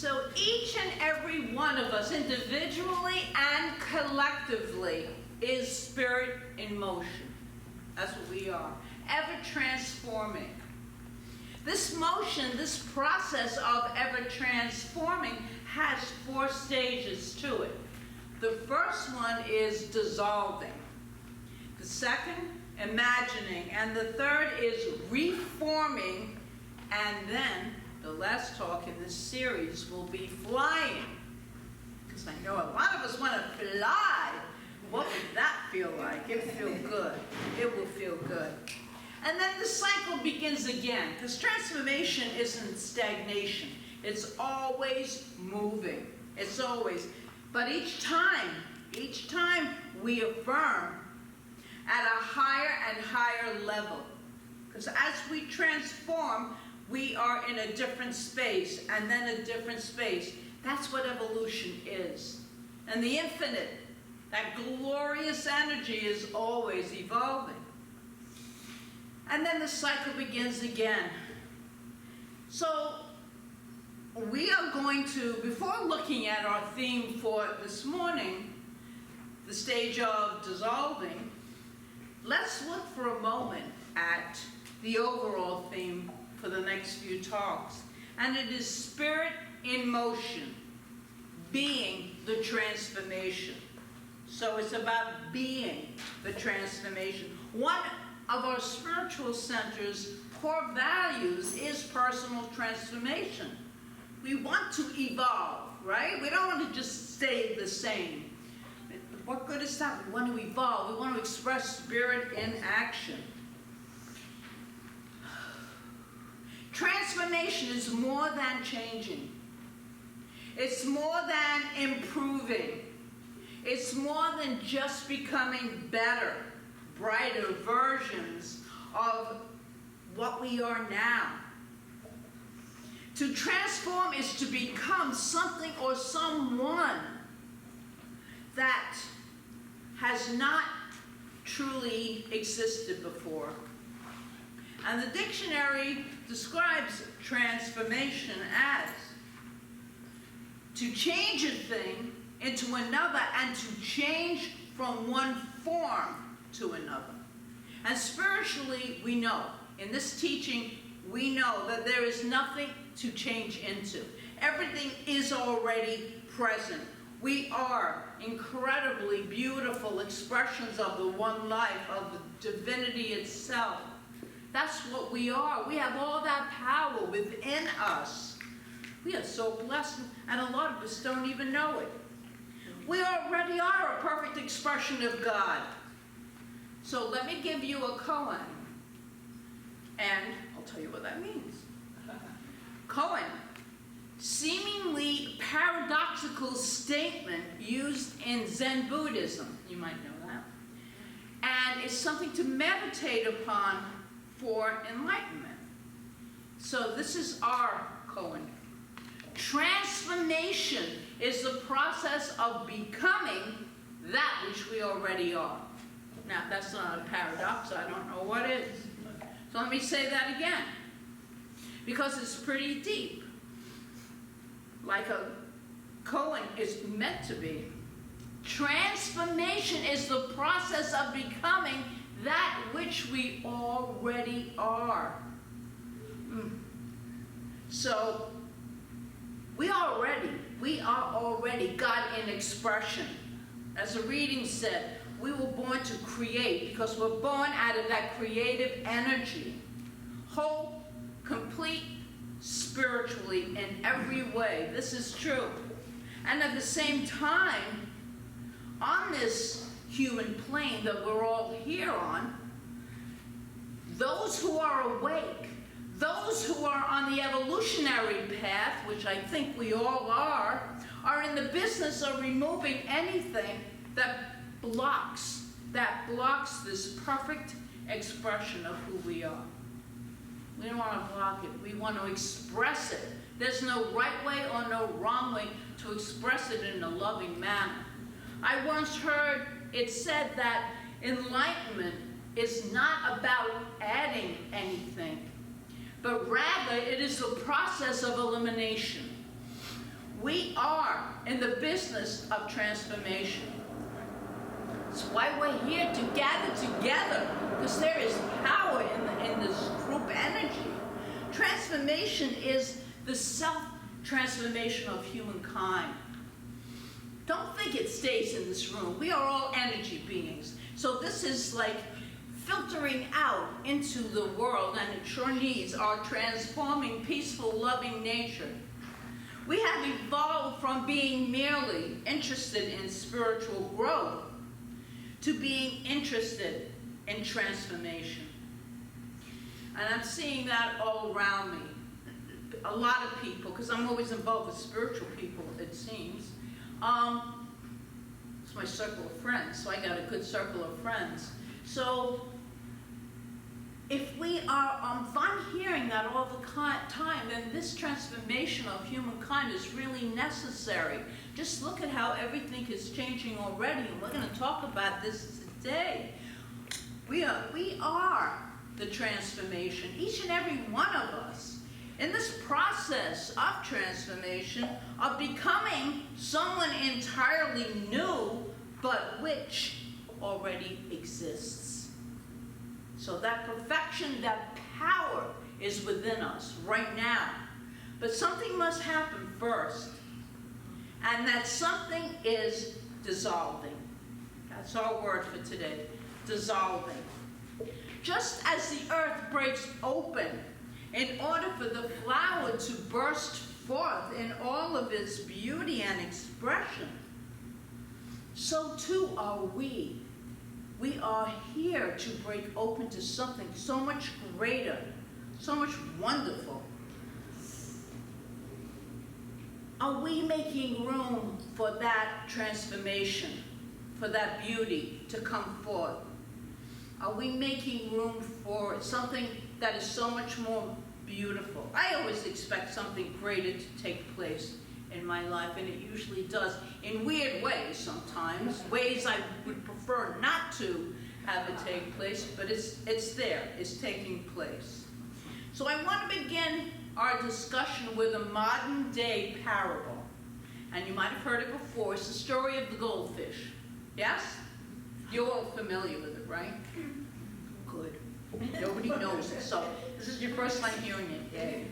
So each and every one of us, individually and collectively, is spirit in motion. That's what we are, ever transforming. This motion, this process of ever transforming has 4 stages to it. The first one is dissolving. The second, imagining. And the third is reforming. And then the last talk in this series will be flying. Because I know a lot of us want to fly. What would that feel like? It would feel good. It will feel good. And then the cycle begins again. Because transformation isn't stagnation. It's always moving. It's always. But each time we affirm at a higher and higher level. Because as we transform, we are in a different space, and then a different space. That's what evolution is. And the infinite, that glorious energy, is always evolving. And then the cycle begins again. So we are going to, before looking at our theme for this morning, the stage of dissolving, let's look for a moment at the overall theme for the next few talks. And it is spirit in motion, being the transformation. So it's about being the transformation. One of our spiritual center's core values is personal transformation. We want to evolve, right? We don't want to just stay the same. What good is that? We want to evolve. We want to express spirit in action. Transformation is more than changing. It's more than improving. It's more than just becoming better, brighter versions of what we are now. To transform is to become something or someone that has not truly existed before. And the dictionary describes transformation as to change a thing into another and to change from one form to another. And spiritually, we know, in this teaching, we know that there is nothing to change into. Everything is already present. We are incredibly beautiful expressions of the one life, of the divinity itself. That's what we are. We have all that power within us. We are so blessed, and a lot of us don't even know it. We already are a perfect expression of God. So let me give you a koan, and I'll tell you what that means. Koan, seemingly paradoxical statement used in Zen Buddhism. You might know that. And it's something to meditate upon for enlightenment. So this is our koan. Transformation is the process of becoming that which we already are. Now, if that's not a paradox, I don't know what is. So let me say that again, because it's pretty deep. Like a koan is meant to be. Transformation is the process of becoming that which we already are. So, we are already God in expression. As the reading said, we were born to create because we're born out of that creative energy. Whole, complete, spiritually, in every way. This is true. And at the same time, on this human plane that we're all here on, those who are awake, those who are on the evolutionary path, which I think we all are in the business of removing anything that blocks this perfect expression of who we are. We don't want to block it. We want to express it. There's no right way or no wrong way to express it in a loving manner. I once heard it said that enlightenment is not about adding anything, but rather it is the process of elimination. We are in the business of transformation. That's why we're here to gather together, because there is power in this group energy. Transformation is the self-transformation of humankind. Don't think it stays in this room. We are all energy beings. So this is like filtering out into the world, and it sure needs our transforming, peaceful, loving nature. We have evolved from being merely interested in spiritual growth to being interested in transformation. And I'm seeing that all around me. A lot of people, because I'm always involved with spiritual people, it seems. It's my circle of friends, so I got a good circle of friends. So if we are, if I'm hearing that all the time, then this transformation of humankind is really necessary. Just look at how everything is changing already, and we're going to talk about this today. We are the transformation, each and every one of us. In this process of transformation, of becoming someone entirely new, but which already exists. So that perfection, that power is within us right now. But something must happen first. And that something is dissolving. That's our word for today, dissolving. Just as the earth breaks open in order for the flower to burst forth in all of its beauty and expression, so too are we. We are here to break open to something so much greater, so much wonderful. Are we making room for that transformation, for that beauty to come forth? Are we making room for something that is so much more beautiful? I always expect something greater to take place in my life, and it usually does, in weird ways sometimes, ways I would prefer not to have it take place, but it's there, it's taking place. So I want to begin our discussion with a modern day parable. And you might have heard it before. It's the story of the goldfish. Yes? You're all familiar with it, right? Good. Nobody knows it, so this is your first time hearing it. Yay.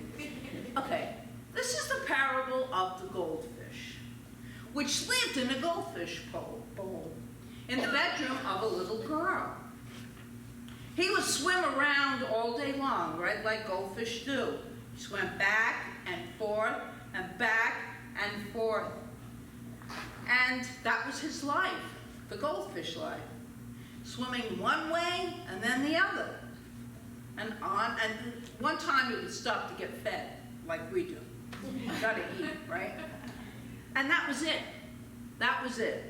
Okay. This is the parable of the goldfish, which lived in a goldfish bowl in the bedroom of a little girl. He would swim around all day long, right, like goldfish do. He swam back and forth and back and forth. And that was his life, the goldfish life. Swimming one way and then the other. And on, and one time it would stop to get fed, like we do. You gotta eat, right? And that was it. That was it.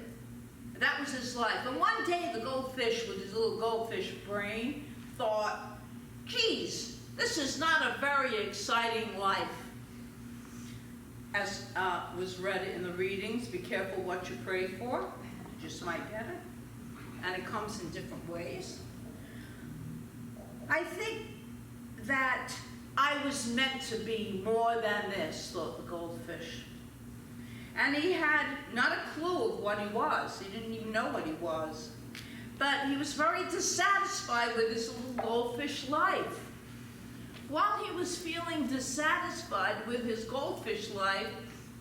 That was his life. And one day the goldfish, with his little goldfish brain, thought, geez, this is not a very exciting life. As was read in the readings, be careful what you pray for. You just might get it. And it comes in different ways. I think that I was meant to be more than this, thought the goldfish. And he had not a clue of what he was. He didn't even know what he was. But he was very dissatisfied with his little goldfish life. While he was feeling dissatisfied with his goldfish life,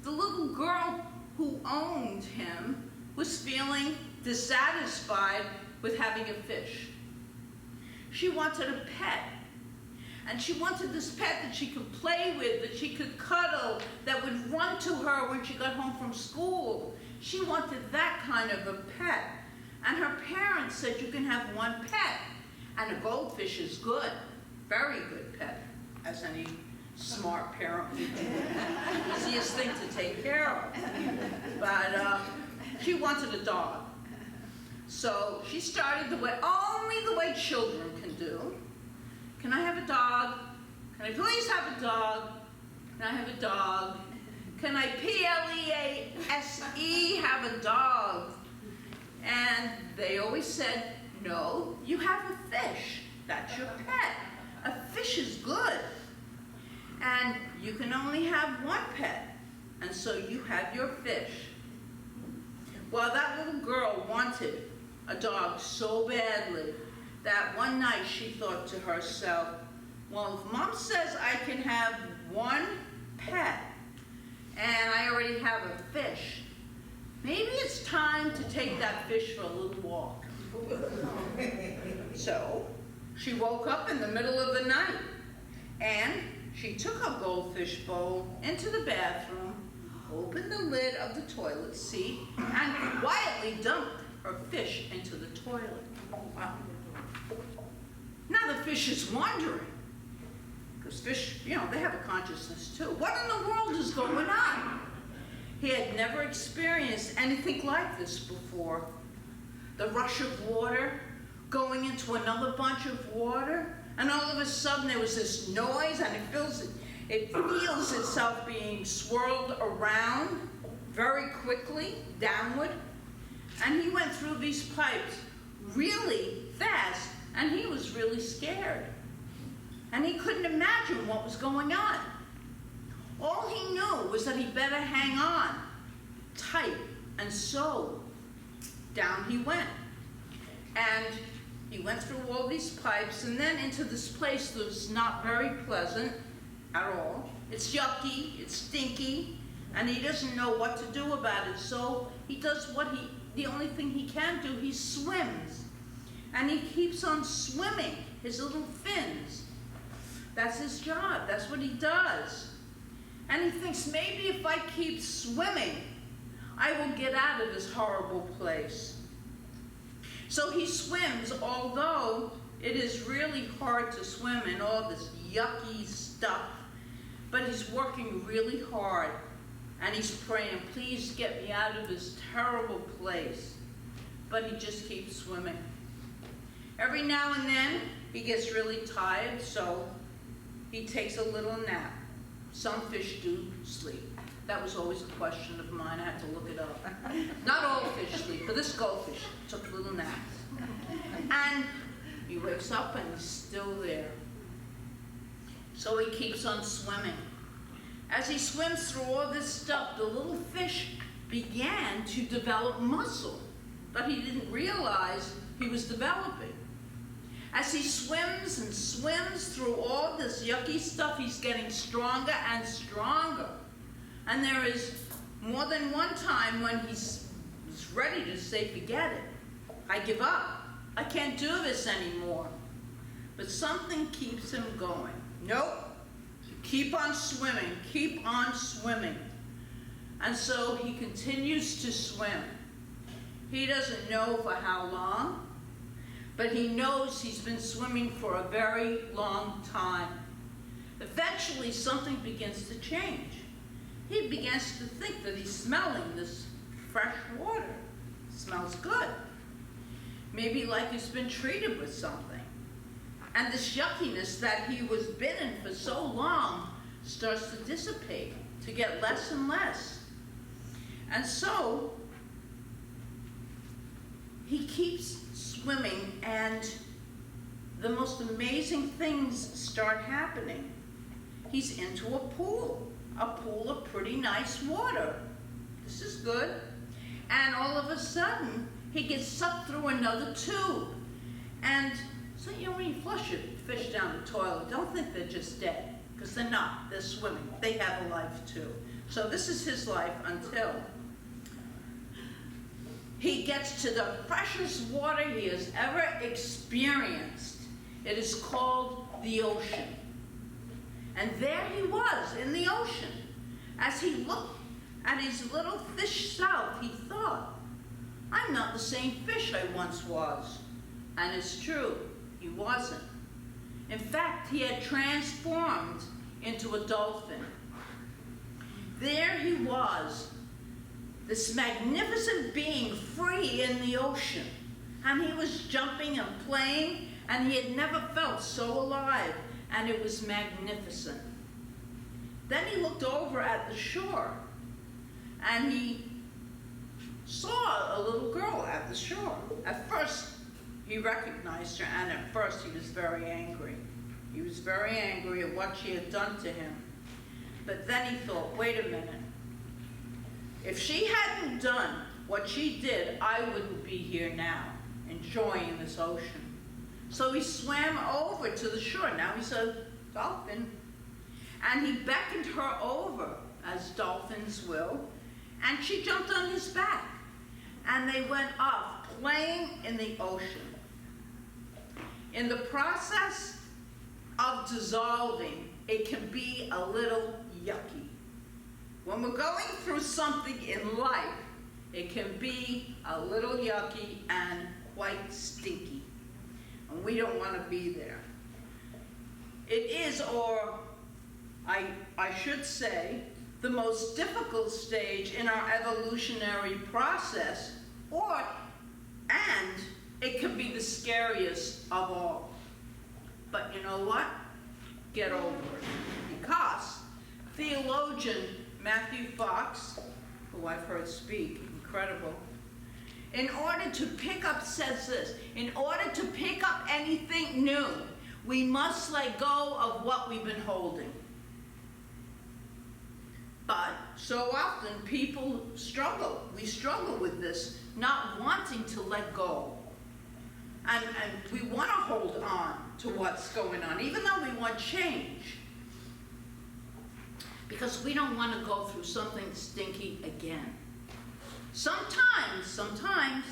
the little girl who owned him was feeling dissatisfied with having a fish. She wanted a pet. And she wanted this pet that she could play with, that she could cuddle, that would run to her when she got home from school. She wanted that kind of a pet. And her parents said, you can have one pet. And a goldfish is good, very good pet, as any smart parent would do. Easiest thing to take care of. But she wanted a dog. So she started only the way children can do. Can I have a dog? Can I please have a dog? Can I have a dog? Can I P-L-E-A-S-E have a dog? And they always said, no, you have a fish. That's your pet. A fish is good. And you can only have one pet. and so you have your fish. Well, that little girl wanted a dog so badly that one night she thought to herself, well, if Mom says I can have one pet and I already have a fish, maybe it's time to take that fish for a little walk. So she woke up in the middle of the night and she took her goldfish bowl into the bathroom, opened the lid of the toilet seat, and quietly dumped her fish into the toilet. Wow. Now the fish is wondering, because fish, they have a consciousness too. What in the world is going on? He had never experienced anything like this before. The rush of water going into another bunch of water, and all of a sudden there was this noise, and it feels itself being swirled around very quickly, downward. And he went through these pipes really fast, and he was really scared. And he couldn't imagine what was going on. All he knew was that he better hang on tight, and so down he went. And he went through all these pipes and then into this place that was not very pleasant at all. It's yucky, it's stinky, and he doesn't know what to do about it. So he does the only thing he can do, he swims. And he keeps on swimming his little fins. That's his job, that's what he does. And he thinks, maybe if I keep swimming, I will get out of this horrible place. So he swims, although it is really hard to swim in all this yucky stuff, but he's working really hard, and he's praying, please get me out of this terrible place. But he just keeps swimming. Every now and then, he gets really tired, so he takes a little nap. Some fish do sleep. That was always a question of mine. I had to look it up. Not all fish sleep, but this goldfish took little naps. And he wakes up and he's still there. So he keeps on swimming. As he swims through all this stuff, the little fish began to develop muscle that he didn't realize he was developing. As he swims and swims through all this yucky stuff, he's getting stronger and stronger. And there is more than one time when he's ready to say, forget it. I give up. I can't do this anymore. But something keeps him going. Nope. Keep on swimming. Keep on swimming. And so he continues to swim. He doesn't know for how long, but he knows he's been swimming for a very long time. Eventually, something begins to change. He begins to think that he's smelling this fresh water. It smells good. Maybe like he's been treated with something. And this yuckiness that he was been in for so long starts to dissipate, to get less and less. And so, he keeps swimming, and the most amazing things start happening. He's into a pool of pretty nice water. This is good. And all of a sudden, he gets sucked through another tube. And so, when you flush a fish down the toilet, don't think they're just dead, because they're not. They're swimming. They have a life too. So this is his life until he gets to the freshest water he has ever experienced. It is called the ocean. And there he was in the ocean. As he looked at his little fish self, he thought, I'm not the same fish I once was. And it's true, he wasn't. In fact, he had transformed into a dolphin. There he was, this magnificent being free in the ocean. And he was jumping and playing, and he had never felt so alive, and it was magnificent. Then he looked over at the shore, and he saw a little girl at the shore. At first, he recognized her, and at first he was very angry. He was very angry at what she had done to him. But then he thought, wait a minute, If she hadn't done what she did, I wouldn't be here now, enjoying this ocean. So he swam over to the shore. Now he's a dolphin. And he beckoned her over, as dolphins will, and she jumped on his back. And they went off, playing in the ocean. In the process of dissolving, it can be a little yucky. When we're going through something in life, it can be a little yucky and quite stinky. And we don't want to be there. It is, or I should say, the most difficult stage in our evolutionary process, and it can be the scariest of all. But you know what? Get over it. Because theologian Matthew Fox, who I've heard speak, incredible, says this, in order to pick up anything new, we must let go of what we've been holding. But so often people struggle. We struggle with this, not wanting to let go. And we want to hold on to what's going on, even though we want change. Because we don't want to go through something stinky again. Sometimes,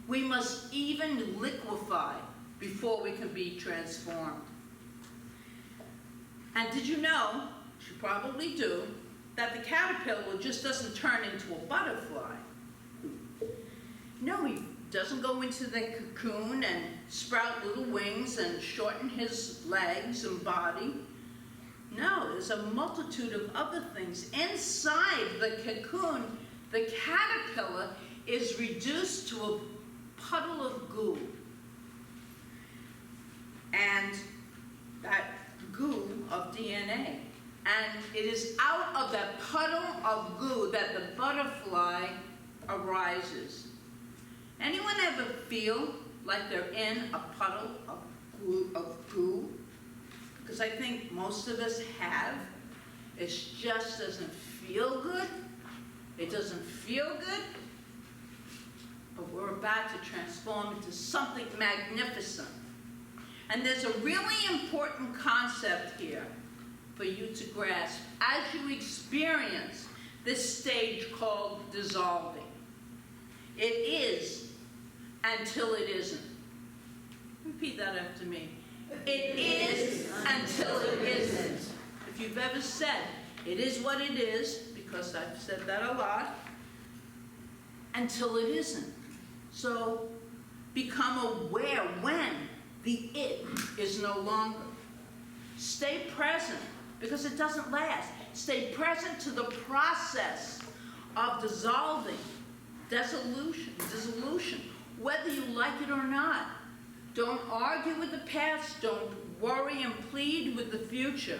we must even liquefy before we can be transformed. And did you know, you probably do, that the caterpillar just doesn't turn into a butterfly? No, he doesn't go into the cocoon and sprout little wings and shorten his legs and body. No, there's a multitude of other things. Inside the cocoon, the caterpillar is reduced to a puddle of goo. And that goo of DNA. And it is out of that puddle of goo that the butterfly arises. Anyone ever feel like they're in a puddle of goo? Because I think most of us have. It just doesn't feel good. It doesn't feel good. But we're about to transform into something magnificent. And there's a really important concept here for you to grasp as you experience this stage called dissolving. It is until it isn't. Repeat that after me. It is until it isn't. If you've ever said, it is what it is, because I've said that a lot, until it isn't. So become aware when the it is no longer. Stay present, because it doesn't last. Stay present to the process of dissolving, dissolution, whether you like it or not. Don't argue with the past. Don't worry and plead with the future.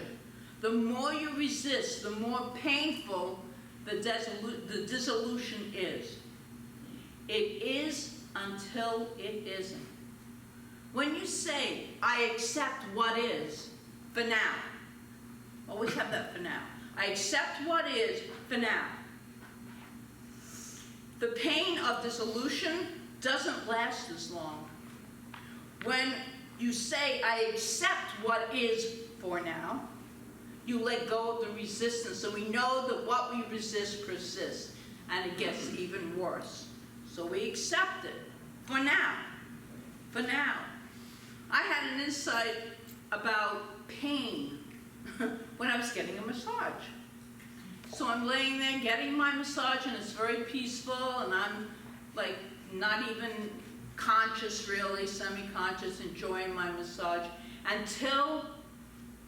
The more you resist, the more painful the dissolution is. It is until it isn't. When you say, I accept what is, for now, always have that for now. I accept what is, for now. The pain of dissolution doesn't last as long. When you say, I accept what is for now, you let go of the resistance. So we know that what we resist persists, and it gets even worse. So we accept it for now. For now. I had an insight about pain when I was getting a massage. So I'm laying there getting my massage, and it's very peaceful, and I'm like not even conscious, really, semi-conscious, enjoying my massage, until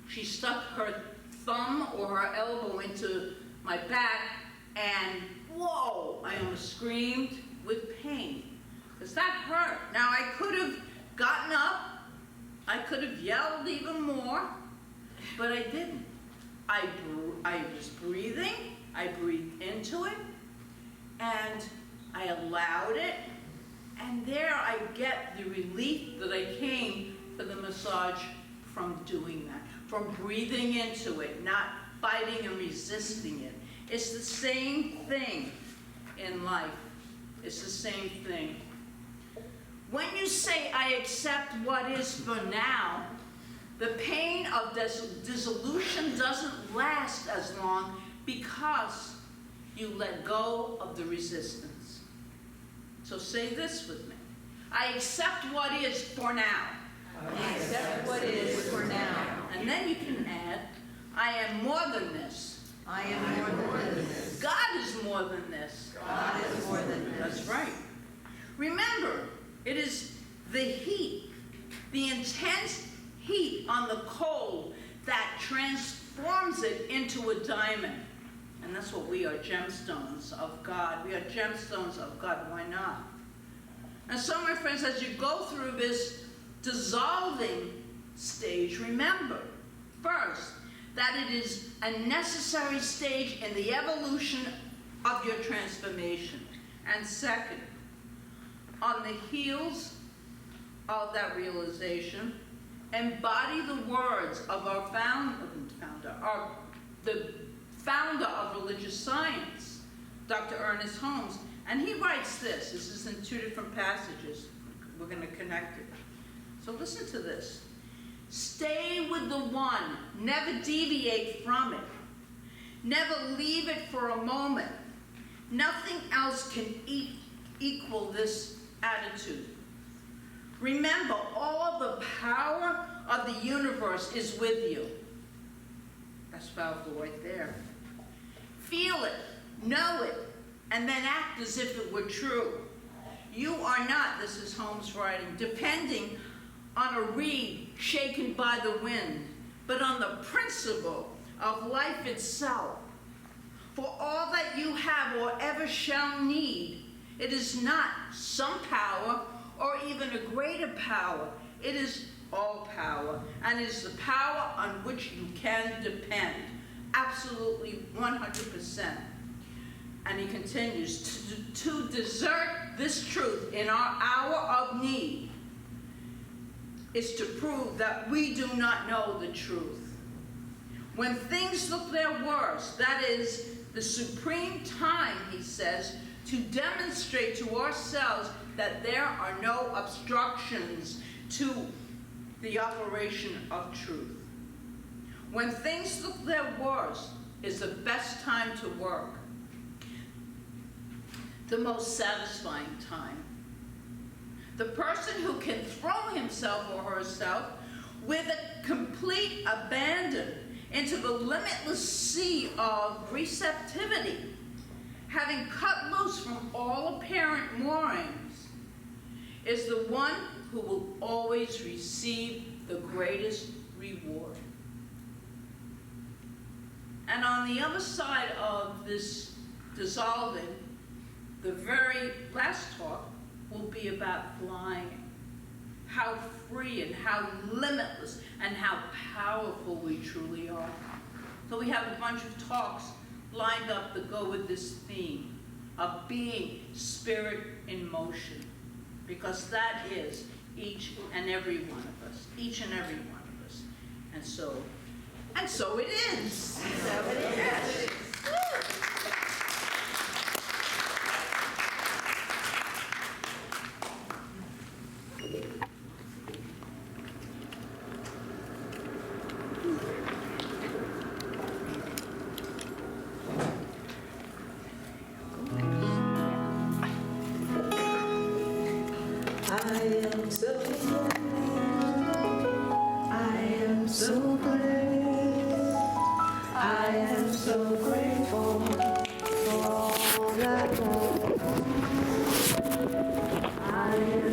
she stuck her thumb or her elbow into my back, and whoa, I almost screamed with pain, because that hurt. Now I could have gotten up, I could have yelled even more, but I didn't. I was breathing, I breathed into it, and I allowed it, and there I get the relief that I came for the massage from doing that, from breathing into it, not fighting and resisting it. It's the same thing. in life. It's the same thing. When you say, I accept what is for now, the pain of dissolution doesn't last as long because you let go of the resistance. So say this with me. I accept what is for now. I accept what is for now. And then you can add, I am more than this. I am more than this. God is more than this. God is more than this. That's right. Remember, it is the heat, the intense heat on the coal that transforms it into a diamond. And that's what we are, gemstones of God. We are gemstones of God. Why not? And so, my friends, as you go through this dissolving stage, remember, first, that it is a necessary stage in the evolution of your transformation. And second, on the heels of that realization, embody the words of our the founder of religious science, Dr. Ernest Holmes. And he writes this. This is in 2 different passages. We're going to connect it. So listen to this. Stay with the one. Never deviate from it. Never leave it for a moment. Nothing else can equal this attitude. Remember, all the power of the universe is with you. That's powerful right there. Feel it, know it, and then act as if it were true. You are not, this is Holmes writing, depending on a reed shaken by the wind, but on the principle of life itself. For all that you have or ever shall need, it is not some power or even a greater power. It is all power, and it is the power on which you can depend. Absolutely 100%. And he continues, to desert this truth in our hour of need is to prove that we do not know the truth. When things look their worst, that is the supreme time, he says, to demonstrate to ourselves that there are no obstructions to the operation of truth. When things look their worst is the best time to work, the most satisfying time. The person who can throw himself or herself with a complete abandon into the limitless sea of receptivity, having cut loose from all apparent moorings, is the one who will always receive the greatest reward. And on the other side of this dissolving, the very last talk will be about flying. How free and how limitless and how powerful we truly are. So we have a bunch of talks lined up that go with this theme of being spirit in motion. Because that is each and every one of us. Each and every one of us. And so it is. So it is. I am